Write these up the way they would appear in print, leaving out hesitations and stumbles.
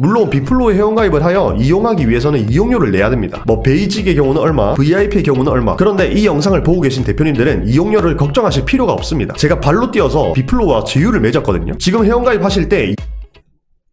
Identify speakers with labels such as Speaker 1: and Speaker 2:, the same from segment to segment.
Speaker 1: 물론 비플로에 회원가입을 하여 이용하기 위해서는 이용료를 내야 됩니다. 뭐 베이직의 경우는 얼마, VIP의 경우는 얼마. 그런데 이 영상을 보고 계신 대표님들은 이용료를 걱정하실 필요가 없습니다. 제가 발로 뛰어서 비플로와 제휴를 맺었거든요. 지금 회원가입하실 때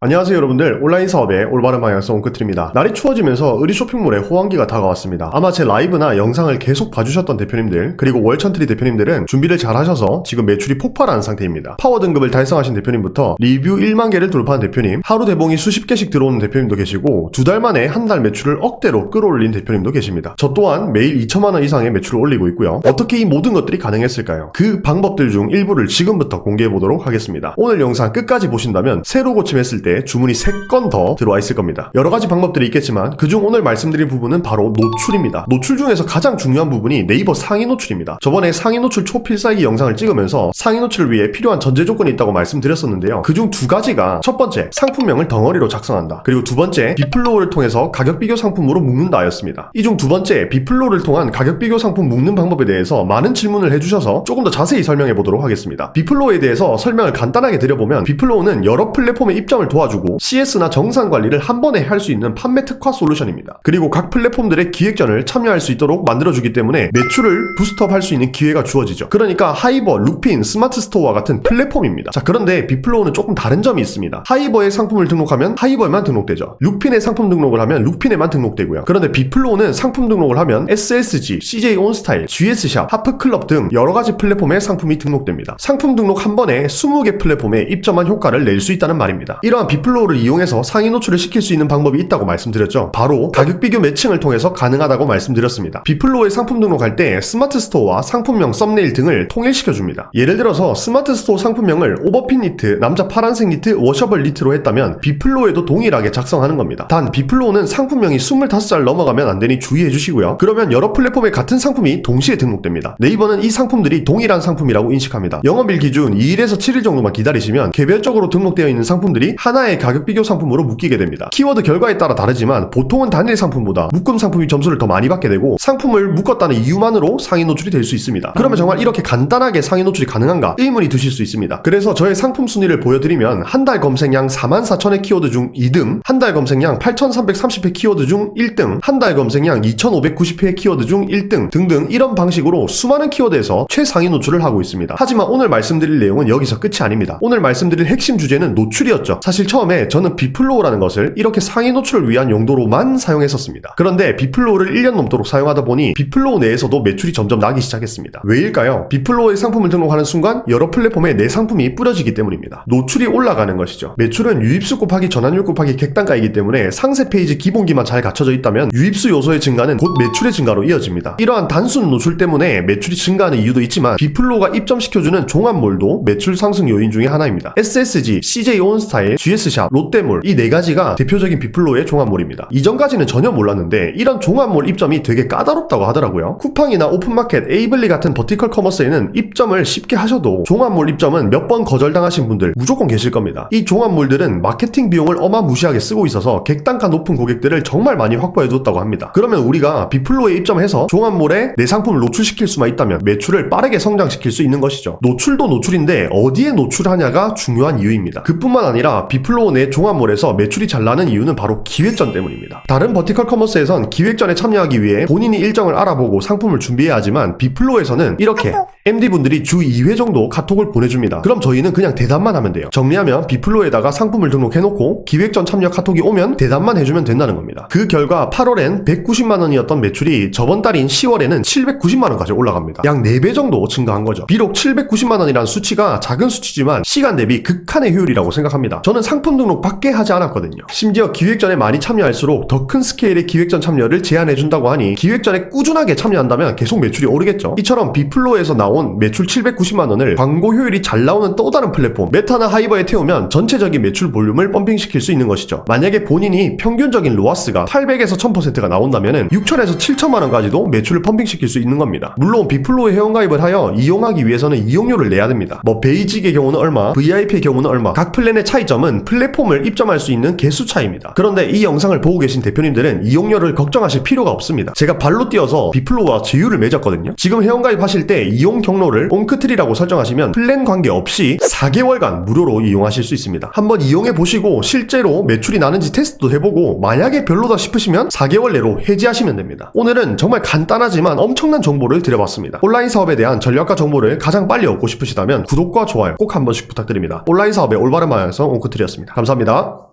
Speaker 1: 안녕하세요 여러분들, 온라인 사업의 올바른 방향성 옹크트입니다. 날이 추워지면서 의리 쇼핑몰에 호황기가 다가왔습니다. 아마 제 라이브나 영상을 계속 봐주셨던 대표님들, 그리고 월천트리 대표님들은 준비를 잘 하셔서 지금 매출이 폭발하는 상태입니다. 파워 등급을 달성하신 대표님부터 리뷰 1만 개를 돌파한 대표님, 하루 대봉이 수십 개씩 들어오는 대표님도 계시고, 2달 만에 한 달 매출을 억대로 끌어올린 대표님도 계십니다. 저 또한 매일 2천만 원 이상의 매출을 올리고 있고요. 어떻게 이 모든 것들이 가능했을까요? 그 방법들 중 일부를 지금부터 공개해 보도록 하겠습니다. 오늘 영상 끝까지 보신다면 새로 고침했을 때 주문이 3건 더 들어와 있을 겁니다. 여러가지 방법들이 있겠지만 그중 오늘 말씀드릴 부분은 바로 노출입니다. 노출 중에서 가장 중요한 부분이 네이버 상위 노출입니다. 저번에 상위 노출 초필살기 영상을 찍으면서 상위 노출을 위해 필요한 전제 조건이 있다고 말씀드렸었는데요. 그중 2가지가 첫 번째, 상품명을 덩어리로 작성한다. 그리고 두 번째, 비플로우를 통해서 가격 비교 상품으로 묶는다 였습니다. 이 중 두 번째, 비플로우를 통한 가격 비교 상품 묶는 방법에 대해서 많은 질문을 해주셔서 조금 더 자세히 설명해 보도록 하겠습니다. 비플로우에 대해서 설명을 간단하게 드려보면, 비플로우는 여러 플랫폼의 입점을 도와주고 CS나 정산 관리를 한 번에 할 수 있는 판매 특화 솔루션입니다. 그리고 각 플랫폼들의 기획전을 참여할 수 있도록 만들어주기 때문에 매출을 부스트업 할 수 있는 기회가 주어지죠. 그러니까 하이버, 루핀, 스마트 스토어와 같은 플랫폼입니다. 자, 그런데 비플로우는 조금 다른 점이 있습니다. 하이버에 상품을 등록하면 하이버에만 등록되죠. 루핀에 상품 등록을 하면 루핀에만 등록되고요. 그런데 비플로우는 상품 등록을 하면 SSG, CJ 온스타일, GS샵, 하프클럽 등 여러가지 플랫폼에 상품이 등록됩니다. 상품 등록 한 번에 20개 플랫폼에 입점한 효과를 낼 수 있다는 말입니다. 이러한 비플로우를 이용해서 상위 노출을 시킬 수 있는 방법이 있다고 말씀드렸죠. 바로 가격 비교 매칭을 통해서 가능하다고 말씀드렸습니다. 비플로우에 상품 등록할 때 스마트 스토어와 상품명, 썸네일 등을 통일시켜줍니다. 예를 들어서 스마트 스토어 상품명을 오버핏 니트, 남자 파란색 니트, 워셔블 니트로 했다면 비플로우에도 동일하게 작성하는 겁니다. 단 비플로우는 상품명이 25살 넘어가면 안되니 주의해 주시고요. 그러면 여러 플랫폼에 같은 상품이 동시에 등록됩니다. 네이버는 이 상품들이 동일한 상품이라고 인식합니다. 영업일 기준 2일에서 7일 정도만 기다리시면 개별적으로 등록되어 있는 상품들이 하나의 가격 비교 상품으로 묶이게 됩니다. 키워드 결과에 따라 다르지만 보통은 단일 상품보다 묶음 상품이 점수를 더 많이 받게 되고, 상품을 묶었다는 이유만으로 상위 노출이 될 수 있습니다. 그러면 정말 이렇게 간단하게 상위 노출이 가능한가 의문이 드실 수 있습니다. 그래서 저의 상품 순위를 보여드리면, 한 달 검색량 44,000회 키워드 중 2등, 한 달 검색량 8,330회 키워드 중 1등, 한 달 검색량 2,590회 키워드 중 1등 등등 이런 방식으로 수많은 키워드에서 최상위 노출을 하고 있습니다. 하지만 오늘 말씀드릴 내용은 여기서 끝이 아닙니다. 오늘 말씀드릴 핵심 주제는 노출이었죠. 사실 처음에 저는 비플로우라는 것을 이렇게 상위 노출을 위한 용도로만 사용했었습니다. 그런데 비플로우를 1년 넘도록 사용하다 보니 비플로우 내에서도 매출이 점점 나기 시작했습니다. 왜일까요? 비플로우에 상품을 등록하는 순간 여러 플랫폼에 내 상품이 뿌려지기 때문입니다. 노출이 올라가는 것이죠. 매출은 유입수 곱하기 전환율 곱하기 객단가이기 때문에 상세 페이지 기본기만 잘 갖춰져 있다면 유입수 요소의 증가는 곧 매출의 증가로 이어집니다. 이러한 단순 노출 때문에 매출이 증가하는 이유도 있지만, 비플로우가 입점시켜주는 종합몰도 매출 상승 요인 중에 하나입니다. SSG, CJ 온스타일, GS샵, 롯데몰, 이 4가지가 대표적인 비플로우의 종합몰입니다. 이전까지는 전혀 몰랐는데 이런 종합몰 입점이 되게 까다롭다고 하더라고요. 쿠팡이나 오픈마켓, 에이블리 같은 버티컬 커머스에는 입점을 쉽게 하셔도 종합몰 입점은 몇 번 거절당하신 분들 무조건 계실 겁니다. 이 종합몰들은 마케팅 비용을 어마무시하게 쓰고 있어서 객단가 높은 고객들을 정말 많이 확보해뒀다고 합니다. 그러면 우리가 비플로우에 입점해서 종합몰에 내 상품을 노출시킬 수만 있다면 매출을 빠르게 성장시킬 수 있는 것이죠. 노출도 노출인데 어디에 노출하냐가 중요한 이유입니다. 그뿐만 아니라 비플로우 내 종합몰에서 매출이 잘 나는 이유는 바로 기획전 때문입니다. 다른 버티컬 커머스에선 기획전에 참여하기 위해 본인이 일정을 알아보고 상품을 준비해야 하지만, 비플로우에서는 이렇게 MD분들이 주 2회 정도 카톡을 보내줍니다. 그럼 저희는 그냥 대답만 하면 돼요. 정리하면 비플로우에다가 상품을 등록해놓고 기획전 참여 카톡이 오면 대답만 해주면 된다는 겁니다. 그 결과 8월엔 190만원이었던 매출이 저번 달인 10월에는 790만원까지 올라갑니다. 약 4배 정도 증가한 거죠. 비록 790만원이란 수치가 작은 수치지만 시간 대비 극한의 효율이라고 생각합니다. 저는 상품 등록 밖에 하지 않았거든요. 심지어 기획전에 많이 참여할수록 더 큰 스케일의 기획전 참여를 제안해준다고 하니 기획전에 꾸준하게 참여한다면 계속 매출이 오르겠죠. 이처럼 비플로우에서 나온 매출 790만원을 광고 효율이 잘 나오는 또 다른 플랫폼 메타나 하이버에 태우면 전체적인 매출 볼륨을 펌핑시킬 수 있는 것이죠. 만약에 본인이 평균적인 로아스가 800에서 1000%가 나온다면 6천에서 7천만원까지도 매출을 펌핑시킬 수 있는 겁니다. 물론 비플로우에 회원가입을 하여 이용하기 위해서는 이용료를 내야 됩니다. 뭐 베이직의 경우는 얼마, VIP의 경우는 얼마. 각 플랜의 차이점은 플랫폼을 입점할 수 있는 개수 차이입니다. 그런데 이 영상을 보고 계신 대표님들은 이용료를 걱정하실 필요가 없습니다. 제가 발로 뛰어서 비플로우와 제휴를 맺었거든요. 지금 회원가입 하실 때 이용 경로를 옹크트리라고 설정하시면 플랜 관계없이 4개월간 무료로 이용하실 수 있습니다. 한번 이용해보시고 실제로 매출이 나는지 테스트도 해보고 만약에 별로다 싶으시면 4개월 내로 해지하시면 됩니다. 오늘은 정말 간단하지만 엄청난 정보를 드려봤습니다. 온라인 사업에 대한 전략과 정보를 가장 빨리 얻고 싶으시다면 구독과 좋아요 꼭 한 번씩 부탁드립니다. 온라인 사업의 올바른 방향성 옹크트리였습니다. 감사합니다.